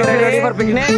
Ready for picnic?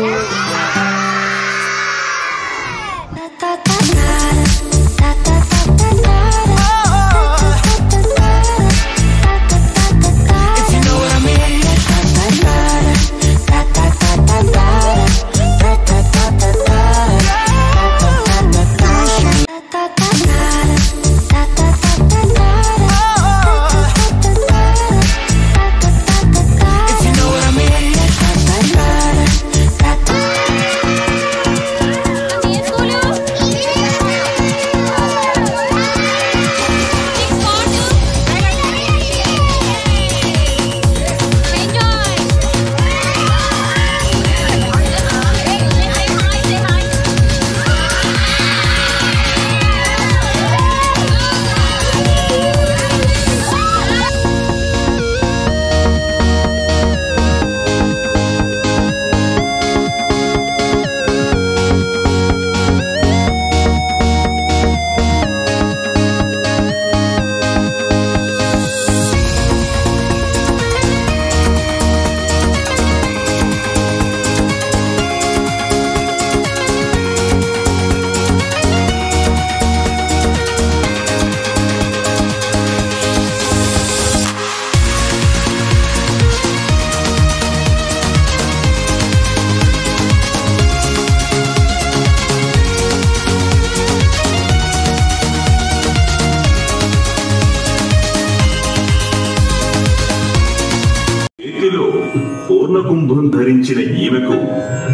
పూర్ణకుంభం ధరించిన ఈమెకు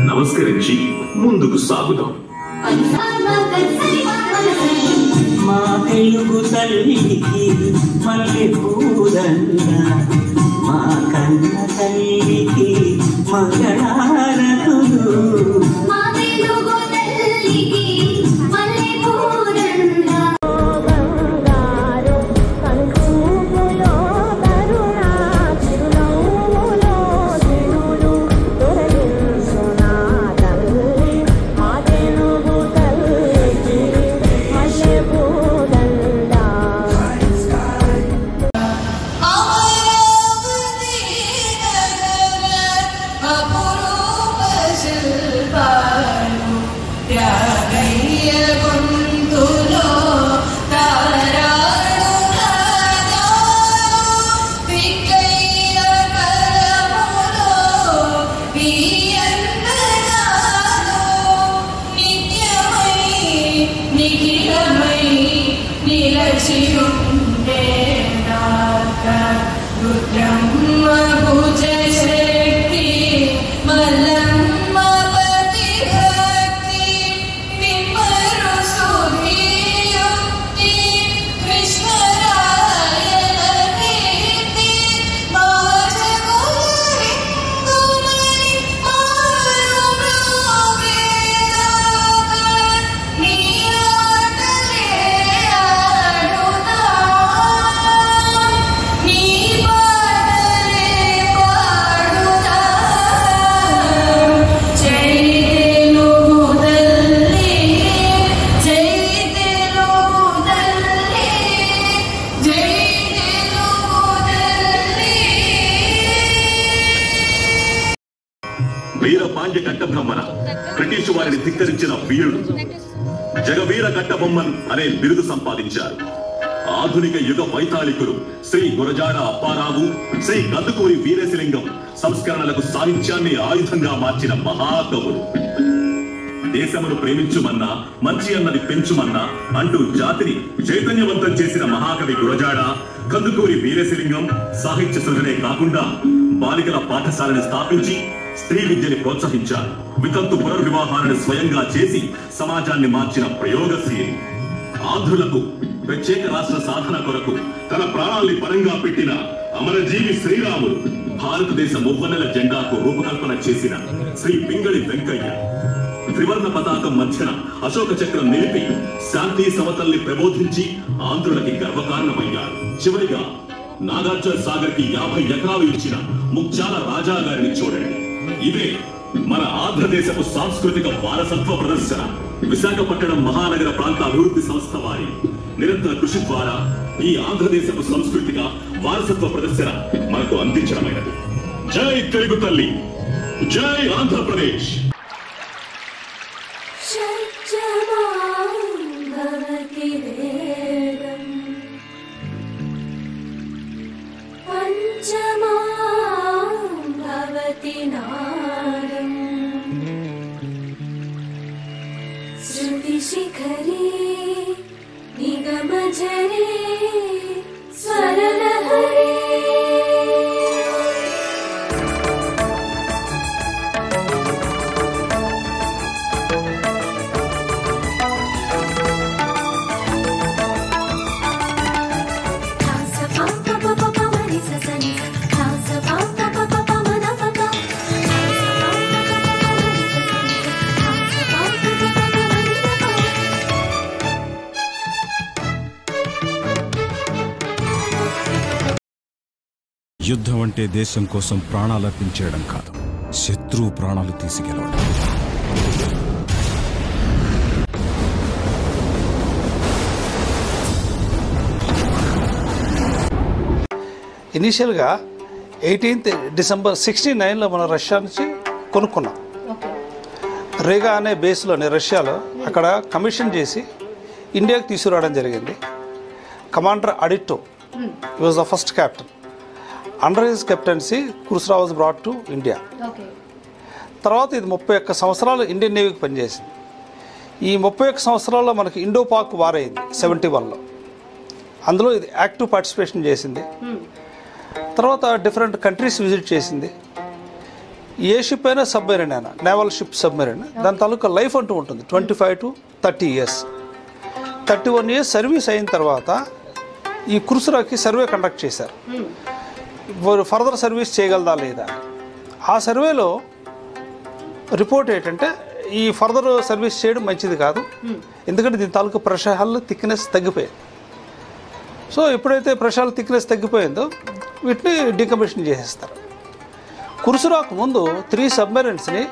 నమస్కరించి ముందుకు సాగుదాం. మా తెలుగు తల్లికి మల్లె పూదండ, మా కన్న తల్లికి మంగళారతులు. వీరపాండ్య కట్టబ్రహ్మణ బ్రిటిష్ వారిని ధిక్కరించిన వీరుడు. జగవీర కట్టబొమ్మన్ అనే బిరుదు సంపాదించారు. ఆధునిక యుగ వైతాళికులు శ్రీ గురజాడ అప్పారావు, శ్రీ కందుకూరి వీరేశలింగం సంస్కరణలకు సాహిత్యాన్ని ఆయుధంగా మార్చిన మహాకవులు. దేశమును ప్రేమించుమన్నా, మంచి అన్నది పెంచుమన్నా అంటూ జాతిని చైతన్యవంతం చేసిన మహాకవి గురజాడ, కందుకూరి వీరేశలింగం సాహిత్య సృజనే కాకుండా బాలికల పాఠశాలను స్థాపించి స్త్రీ విద్యని ప్రోత్సహించారు. వితంతు పునర్వివాహాలను స్వయంగా చేసి సమాజాన్ని మార్చిన ప్రయోగశీలి. ఆంధ్రులకు ప్రత్యేక రాష్ట్ర సాధన కొరకు తన ప్రాణాల్ని పరంగా పెట్టిన అమరజీవి శ్రీరాములు, భారతదేశ మువ్వన్నెల జెండాకు రూపకల్పన చేసిన శ్రీ పింగళి వెంకయ్య, త్రివర్ణ పతాకం మధ్యన అశోక చక్రం నిలిపి శాంతి సమతల్ని ప్రబోధించి ఆంధ్రులకి గర్వకారణమయ్యారు. చివరిగా నాగార్జున సాగర్ కి 50 ఎకరాలు ఇచ్చిన ముత్యాల రాజా గారిని చూడండి. ఇదే మన ఆంధ్రదేశపు సాంస్కృతిక వారసత్వ ప్రదర్శన. విశాఖపట్నం మహానగర ప్రాంత అభివృద్ధి సంస్థ వారి నిరంతర కృషి ద్వారా ఈ ఆంధ్రదేశపు సాంస్కృతిక వారసత్వ ప్రదర్శన మనకు అందించడమైనది. జై తెలుగు తల్లి, జై ఆంధ్రప్రదేశ్. शिखरे निगमझरे स्वरलहरे యుద్ధం అంటే దేశం కోసం ప్రాణాలు అర్పించేయడం కాదు, శత్రువు ప్రాణాలు తీసుకెళ్ళడం. ఇనీషియల్గా 18th డిసెంబర్ 69లో మనం రష్యా నుంచి కొనుక్కున్నాం. రేగా అనే బేస్లోని రష్యాలో అక్కడ కమిషన్ చేసి ఇండియాకి తీసుకురావడం జరిగింది. Commander Auditto was the first captain. Under his captaincy Kursura was brought to India. తర్వాత ఇది 31 సంవత్సరాలు ఇండియన్ నేవీకి పనిచేసింది. ఈ 31 సంవత్సరాల్లో మనకి ఇండో పాక్ వార్ అయింది 71లో. అందులో ఇది యాక్టివ్ పార్టిసిపేషన్ చేసింది. తర్వాత డిఫరెంట్ కంట్రీస్ విజిట్ చేసింది. ఏ షిప్ అయినా సబ్మెరీన్ అయినా, నేవల్ షిప్ సబ్మెరీన్, దాని తాలూకా లైఫ్ అంటూ ఉంటుంది 25 to 30 years. 31 years సర్వీస్ అయిన తర్వాత ఈ కుర్సురాకి సర్వే కండక్ట్ చేశారు, ఫర్దర్ సర్వీస్ చేయగలదా లేదా. ఆ సర్వేలో రిపోర్ట్ ఏంటంటే ఈ ఫర్దర్ సర్వీస్ చేయడం మంచిది కాదు, ఎందుకంటే దీని తాలూకా ప్రెషర్ థిక్నెస్ తగ్గిపోయింది. సో ఎప్పుడైతే ప్రెషర్ థిక్నెస్ తగ్గిపోయిందో వీటిని డీకమిషన్ చేసేస్తారు. కుర్సురాకు ముందు 3 సబ్మెరీన్స్ని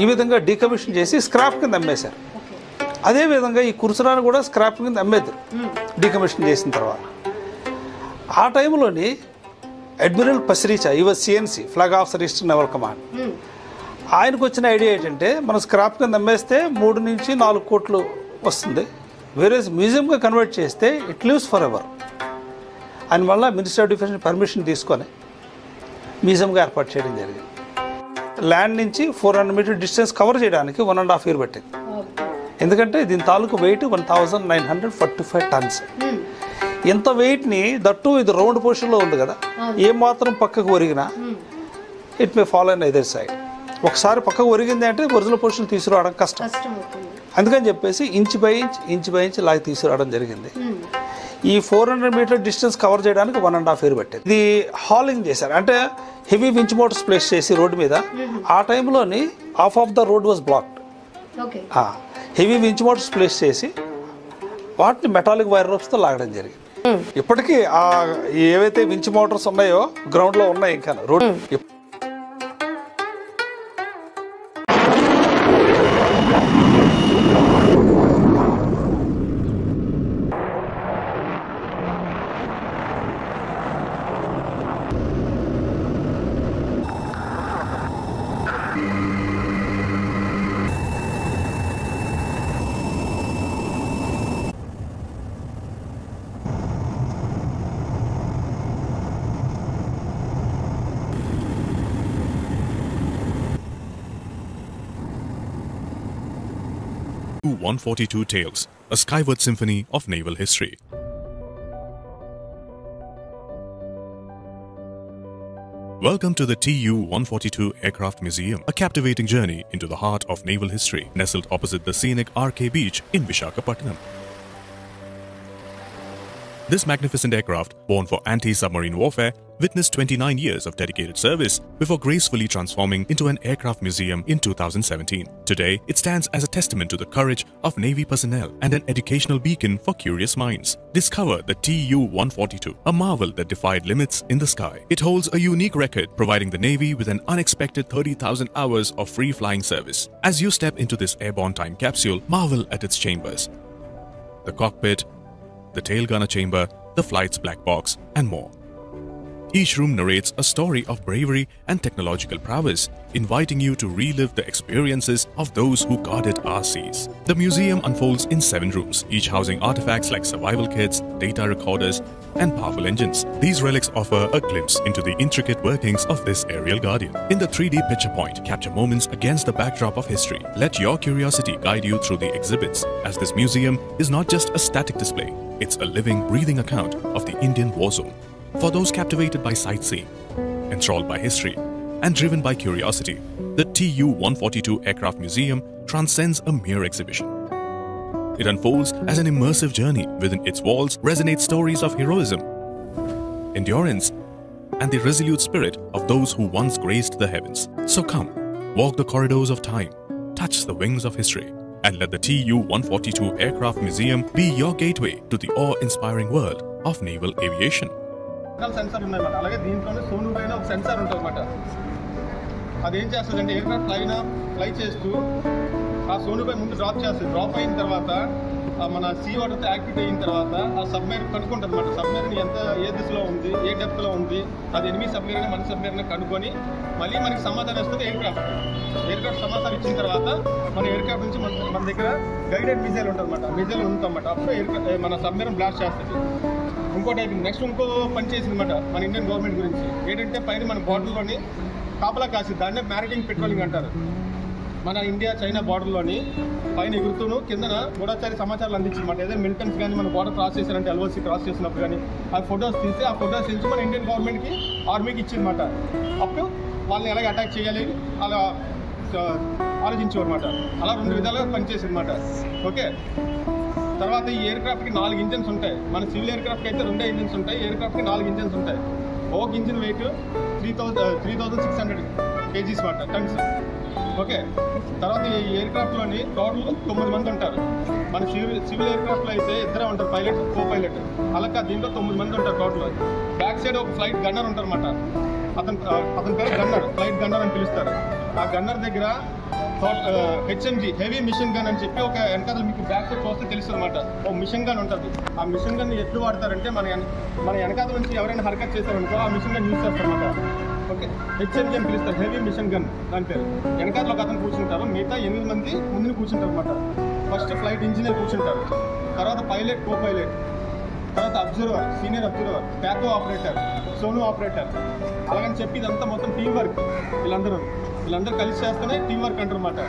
ఈ విధంగా డీకమిషన్ చేసి స్క్రాప్ కింద అమ్మేశారు. అదేవిధంగా ఈ కుర్సురాను కూడా స్క్రాప్ కింద అమ్మేద్దారు డీకమిషన్ చేసిన తర్వాత. ఆ టైంలోని అడ్మిరల్ పసిరీచా, ఈ was CNC, flag officer eastern naval command, ఆయనకు వచ్చిన ఐడియా ఏంటంటే మనం స్క్రాప్ కింద అమ్మేస్తే 3 నుంచి 4 కోట్లు వస్తుంది, వేరే మ్యూజియంగా కన్వర్ట్ చేస్తే ఇట్ లివ్స్ ఫర్ ఎవర్. ఆయన వల్ల మినిస్టర్ ఆఫ్ డిఫెన్స్ పర్మిషన్ తీసుకొని మ్యూజియంగా ఏర్పాటు చేయడం జరిగింది. ల్యాండ్ నుంచి 400 మీటర్ డిస్టెన్స్ కవర్ చేయడానికి 1.5 years పట్టింది. ఎందుకంటే దీని తాలూకు వెయిట్ 1945 tons. ఇంత వెయిట్ని దట్టు ఇది రౌండ్ పొజిషన్లో ఉంది కదా, ఏం మాత్రం పక్కకు ఒరిగినా it may fall in either side. ఒకసారి పక్కకు ఒరిగింది అంటే ఒరిజినల్ పొజిషన్ తీసుకురావడం కష్టం. అందుకని చెప్పేసి ఇంచ్ బై ఇంచ్ లాగి తీసుకురావడం జరిగింది. ఈ 400 మీటర్ డిస్టెన్స్ కవర్ చేయడానికి 1.5 years పట్టింది. ఇది హాలింగ్ చేశారు, అంటే హెవీ వించ్ మోటార్స్ ప్లేస్ చేసి రోడ్డు మీద. ఆ టైంలోని half of the road was blocked. Heavy winch motors place చేసి వాటిని మెటాలిక్ వైర్ రోప్స్తో లాగడం జరిగింది. ఇప్పటికీ ఏవైతే వించ్ మోటార్స్ ఉన్నాయో గ్రౌండ్లో ఉన్నాయి ఇంకా road. TU-142 Tales, a skyward symphony of naval history. Welcome to the TU-142 Aircraft Museum, a captivating journey into the heart of naval history, nestled opposite the scenic RK Beach in Visakhapatnam. This magnificent aircraft, born for anti-submarine warfare, witnessed 29 years of dedicated service before gracefully transforming into an aircraft museum in 2017. Today, it stands as a testament to the courage of Navy personnel and an educational beacon for curious minds. Discover the Tu-142, a marvel that defied limits in the sky. It holds a unique record, providing the Navy with an unexpected 30,000 hours of free flying service. As you step into this airborne time capsule, marvel at its chambers, the cockpit, the tail gunner chamber, the flight's black box, and more. Each room narrates a story of bravery and technological prowess, inviting you to relive the experiences of those who guarded our seas. The museum unfolds in 7 rooms, each housing artifacts like survival kits, data recorders, and powerful engines. These relics offer a glimpse into the intricate workings of this aerial guardian. In the 3D picture point, capture moments against the backdrop of history. Let your curiosity guide you through the exhibits, as this museum is not just a static display, it's a living, breathing account of the Indian war zone. For those captivated by sightseeing, enthralled by history, and driven by curiosity, the Tu-142 Aircraft Museum transcends a mere exhibition. It unfolds as an immersive journey. Within its walls resonate stories of heroism, endurance, and the resolute spirit of those who once graced the heavens. So come, walk the corridors of time, touch the wings of history, and let the Tu-142 Aircraft Museum be your gateway to the awe-inspiring world of naval aviation. Sensor ఉన్నాయన్నమాట. అలాగే దీంట్లోనే సోను పైన ఒక censor ఉంటుంది అన్నమాట. అదేం చేస్తుందంటే aircraft fly చేస్తూ ఆ సోనుపై ముందు డ్రాప్ చేస్తుంది. డ్రాప్ అయిన తర్వాత మన సీ వాటర్తో యాక్టివేట్ అయిన తర్వాత ఆ సబ్మెరీన్ కనుక్కుంటుంది అన్నమాట. సబ్మెరీన్ ఏ దిశలో ఉంది, ఏ డెప్త్లో ఉంది, అది ఎనిమిది సబ్మెరీన్ మన సబ్మెరీన్ కనుక్కొని మళ్ళీ మనకి సమాధానం ఇస్తుంది ఎయిర్క్రాఫ్ట్ సమాధానం ఇచ్చిన తర్వాత మన ఎయిర్క్రాఫ్ట్ నుంచి మన దగ్గర గైడెడ్ మిజైల్ ఉంటుంది అన్నమాట. మిజైల్ ఉంటుందన్నమాట. అప్పుడు మన సబ్మెరీన్ బ్లాస్ట్ చేస్తుంది. ఇంకోటి నెక్స్ట్ ఇంకో పని చేసిందన్నమాట మన ఇండియన్ గవర్నమెంట్ గురించి. ఏంటంటే పైన మన బార్డర్లోని కాపలా కాసి దాన్నే మ్యారిటైమ్ పెట్రోలింగ్ అంటారు. మన ఇండియా చైనా బార్డర్లోని పైన ఎగురుతూను కిందన గూఢచారి సమాచారాలు అందించమాట. ఏదైనా మిలిటెంట్స్ కానీ మన బార్డర్ క్రాస్ చేశారంటే ఎల్ఓసి క్రాస్ చేసినప్పుడు కానీ ఆ ఫొటోస్ తీసి ఆ ఫొటోస్ నుంచి మన ఇండియన్ గవర్నమెంట్కి ఆర్మీకి ఇచ్చిందన్నమాట. అప్పుడు వాళ్ళని ఎలాగ అటాక్ చేయాలి అలా ఆలోచించేవారన్నమాట. అలా 2 విధాలుగా పనిచేసిందన్నమాట. ఓకే, తర్వాత ఈ ఎయిర్క్రాఫ్ట్కి 4 ఇంజన్స్ ఉంటాయి. మన సివిల్ ఎయిర్క్రాఫ్ట్కి అయితే 2 ఇంజన్స్ ఉంటాయి. ఎయిర్క్రాఫ్ట్కి 4 ఇంజన్స్ ఉంటాయి. ఒక ఇంజిన్ వెయిట్ 3600 kgs మాట టన్స్. ఓకే, తర్వాత ఈ ఎయిర్క్రాఫ్ట్లోని టోటల్ 9 మంది ఉంటారు. మన సివిల్ ఎయిర్క్రాఫ్ట్లో అయితే 2 ఉంటారు, పైలట్ కో పైలట్. అలాగే దీంట్లో 9 మంది ఉంటారు టోటల్. బ్యాక్ సైడ్ ఒక ఫ్లైట్ గన్నర్ ఉంటారు అన్నమాట. అతని పేరు గన్నర్, ఫ్లైట్ గన్నర్ అని పిలుస్తారు. ఆ గన్నర్ దగ్గర హెచ్ఎంజీ హెవీ మిషన్ గన్ అని చెప్పి ఒక వెనకాల మీకు బ్యాక్ సైడ్ చూస్తే తెలుస్తుంది అనమాట. ఒక మిషన్ గన్ ఉంటుంది. ఆ మిషన్ గన్ ఎట్లు వాడతారంటే మన వెనకాల నుంచి ఎవరైనా హర్కత్ చేశారనుకో ఆ మిషన్ గన్ యూజ్ చేస్తారనమాట. ఓకే, హెచ్ఎంజీ అని పిలుస్తారు, హెవీ మిషన్ గన్ దాని పేరు. వెనకాల ఒక అతను కూర్చుంటారు, మిగతా 8 మంది ముందు కూర్చుంటారు అనమాట. ఫస్ట్ ఫ్లైట్ ఇంజనీర్ కూర్చుంటారు, తర్వాత పైలట్, కో పైలట్, తర్వాత observer, senior observer, phaco operator, Sonu operator. అలాగని చెప్పి ఇదంతా మొత్తం టీం వర్క్. వీళ్ళందరూ కలిసి చేస్తేనే టీం వర్క్ అంటారు అన్నమాట.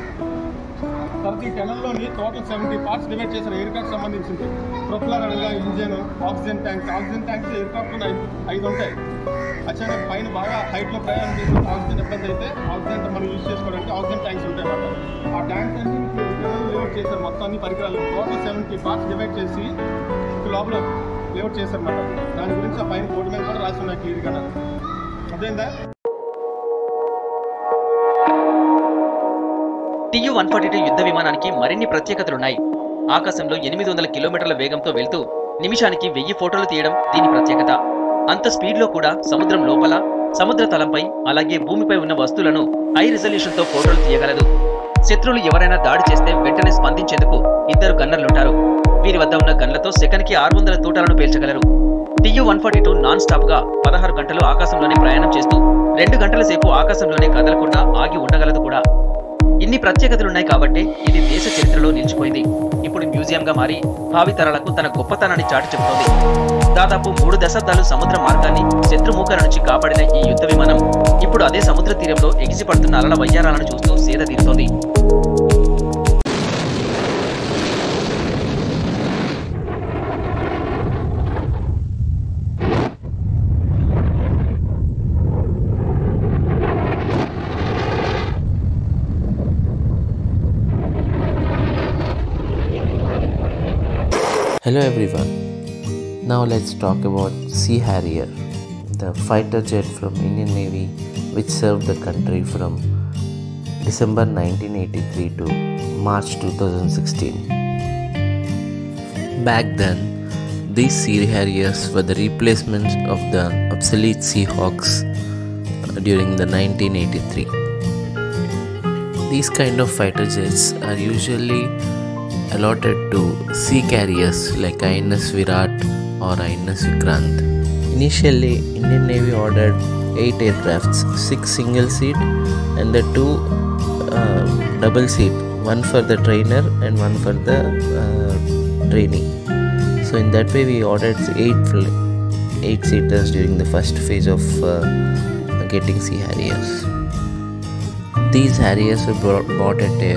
తర్వాత ఈ టనల్లోని టోటల్ 70 పార్ట్స్ డివైడ్ చేశారు ఎయిర్క్రాఫ్ట్ సంబంధించింది. ప్రొపెల్లర్ అనగా ఇంజన్, ఆక్సిజన్ ట్యాంక్స్ ఎయిర్క్రాఫ్ట్లో 5 ఉంటాయి. అచ్చా పైన బాగా హైట్లో ప్రయాణం చేసి ఆక్సిజన్ ఇబ్బంది అయితే ఆక్సిజన్ మనం యూజ్ చేసుకోవడానికి ఆక్సిజన్ ట్యాంక్స్ ఉంటాయి అన్నమాట. ఆ ట్యాంక్స్ అన్ని లేఅవుట్ చేశారు. మొత్తం అన్ని పరికరాలు టోటల్ 70 పార్ట్స్ డివైడ్ చేసి లోపల లేఅవుట్ చేశారన్నమాట. దాని గురించి ఆ పైన బోర్డు మీద కూడా రాసి ఉన్నాయి క్లియర్గా. అదేందా Tu-142 యుద్ధ విమానానికి మరిన్ని ప్రత్యేకతలున్నాయి. ఆకాశంలో 800 కిలోమీటర్ల వేగంతో వెళ్తూ నిమిషానికి 1000 ఫోటోలు తీయడం దీని ప్రత్యేకత. అంత స్పీడ్లో కూడా సముద్రం లోపల, సముద్ర తలంపై, అలాగే భూమిపై ఉన్న వస్తువులను హై రిజల్యూషన్తో ఫోటోలు తీయగలదు. శత్రువులు ఎవరైనా దాడి చేస్తే వెంటనే స్పందించేందుకు 2 గన్నర్లుంటారు. వీరి వద్ద ఉన్న గన్లతో సెకన్కి 600 తూటాలను పేల్చగలరు. Tu-142 నాన్ స్టాప్ గా 16 గంటలు ఆకాశంలోనే ప్రయాణం చేస్తూ 2 గంటల సేపు ఆకాశంలోనే కదలకుండా ఆగి ఉండగలదు కూడా. ఇన్ని ప్రత్యేకతలున్నాయి కాబట్టి ఇది దేశ చరిత్రలో నిలిచిపోయింది. ఇప్పుడు మ్యూజియంగా మారి భావితరాలకు తన గొప్పతనాన్ని చాటి చెబుతోంది. దాదాపు 3 దశాబ్దాలు సముద్ర మార్గాన్ని శత్రుమూకల నుంచి కాపాడిన ఈ యుద్ధ విమానం ఇప్పుడు అదే సముద్ర తీరంలో ఎగిసిపడుతున్న అలల వయ్యారాలను చూస్తూ సేద తీరుతోంది. Hello everyone, Now let's talk about Sea Harrier, the fighter jet from Indian Navy which served the country from December 1983 to March 2016. Back then, these Sea Harriers were the replacements of the obsolete Seahawks during the 1983. These kind of fighter jets are usually allotted to sea carriers like INS Virat or INS Vikrant. Initially, Indian Navy ordered 8 aircrafts, 6 single seat and the 2 double seat, one for the trainer and one for the trainee. So in that way we ordered 8 seaters during the first phase of getting Sea Harriers. These Harriers were bought at a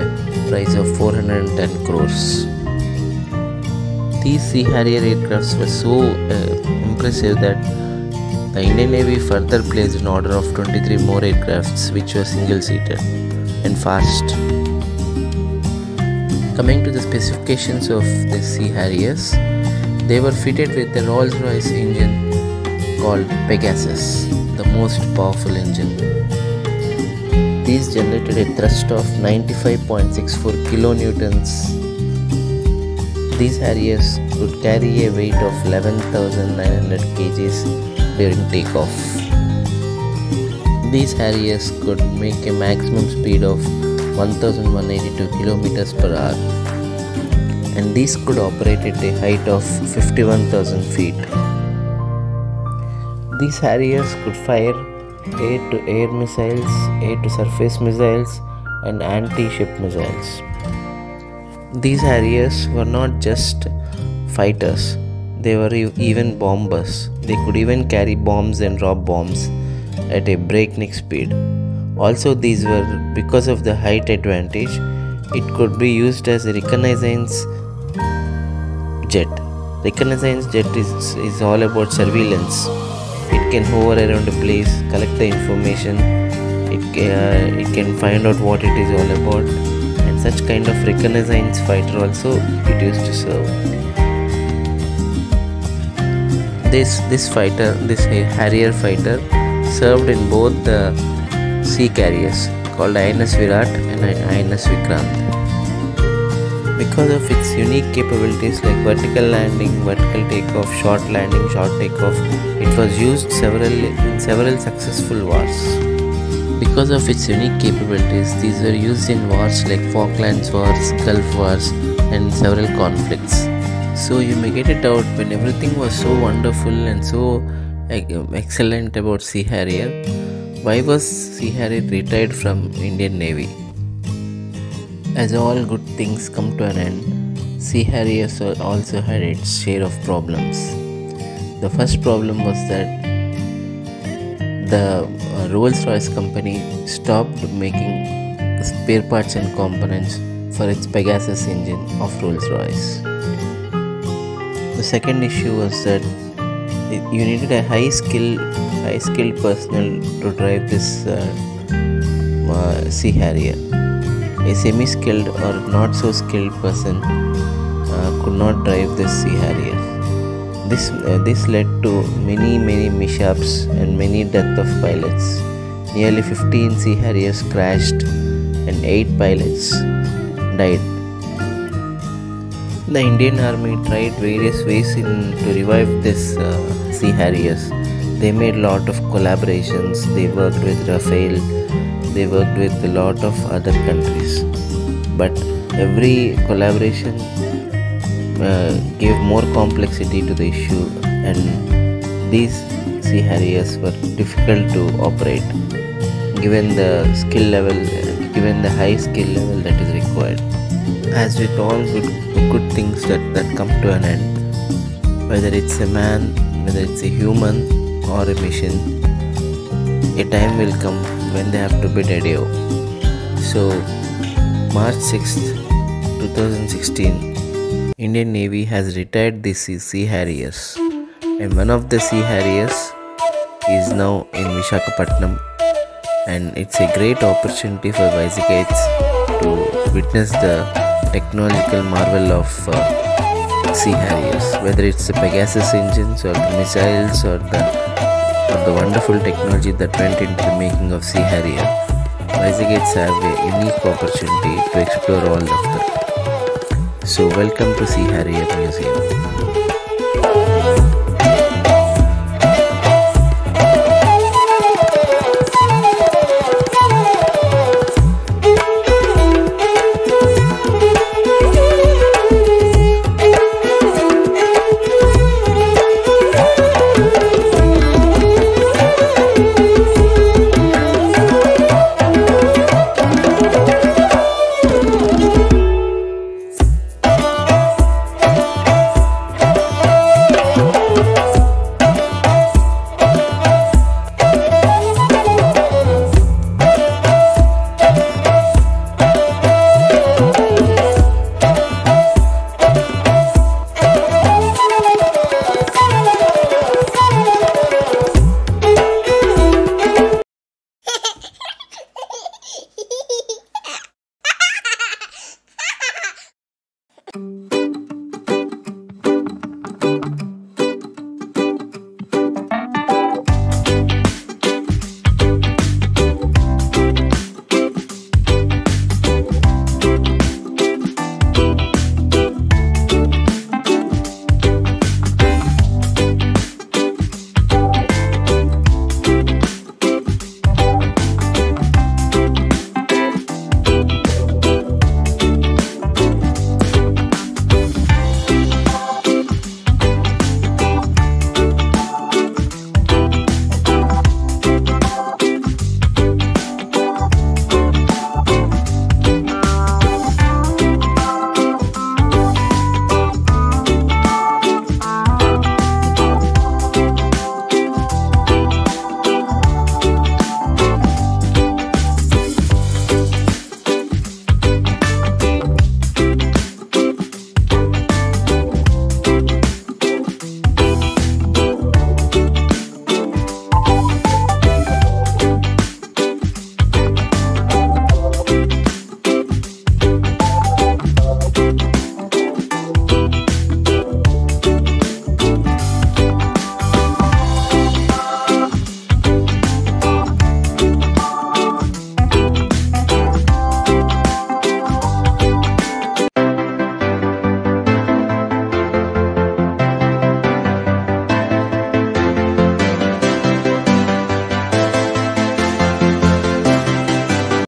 price of 410 crores. These Sea Harrier aircrafts were so impressive that the Indian Navy further placed an order of 23 more aircrafts which were single seated and fast. Coming to the specifications of the Sea Harriers, they were fitted with a Rolls-Royce engine called Pegasus, the most powerful engine. These generated a thrust of 95.64 kilonewtons. These Harriers could carry a weight of 11,900 kgs during takeoff. These Harriers could make a maximum speed of 1,182 kilometers per hour, and these could operate at a height of 51,000 feet. These Harriers could fire air-to-air missiles, air-to-surface missiles, and anti-ship missiles. These Harriers were not just fighters, they were even bombers. They could even carry bombs and drop bombs at a breakneck speed. Also, these were, because of the height advantage, it could be used as a reconnaissance jet. Reconnaissance jet is all about surveillance. It can hover around a place, collect the information, it can find out what it is all about, and such kind of reconnaissance fighter also it used to serve. This Harrier fighter served in both the sea carriers called INS Virat and INS Vikrant. Because of its unique capabilities like vertical landing, vertical takeoff, short landing, short takeoff, it was used in several successful wars. Because of its unique capabilities, these were used in wars like Falklands Wars, Gulf Wars, and several conflicts. So you may get it out, when everything was so wonderful and so excellent about Sea Harrier, why was Sea Harrier retired from Indian Navy? As all good things come to an end, Sea Harriers also had its share of problems. The first problem was that the Rolls-Royce company stopped making spare parts and components for its Pegasus engine of Rolls-Royce. The second issue was that you needed a high-skilled personnel to drive this Sea Harrier. A semi-skilled or not so skilled person could not drive this Sea Harrier. This led to many mishaps and many deaths of pilots. Nearly 15 Sea Harriers crashed and 8 pilots died. The Indian Army tried various ways to revive this Sea Harriers. They made a lot of collaborations. They worked with Rafael. They worked with a lot of other countries. But every collaboration gave more complexity to the issue, and these Sea Harriers were difficult to operate given the high skill level that is required. As with all good things that come to an end, whether it's a man, whether it's a human or a machine, a time will come when they have to bid adieu. So March 6th, 2016, Indian Navy has retired these Sea Harriers, and one of the Sea Harriers is now in Visakhapatnam, and it's a great opportunity for Visakhaites to witness the technological marvel of Sea Harriers, whether it's the Pegasus engines or the missiles or the wonderful technology that went into the making of Sea Harrier. Vizigates have a unique opportunity to explore all of that. So welcome to Sea Harrier Museum.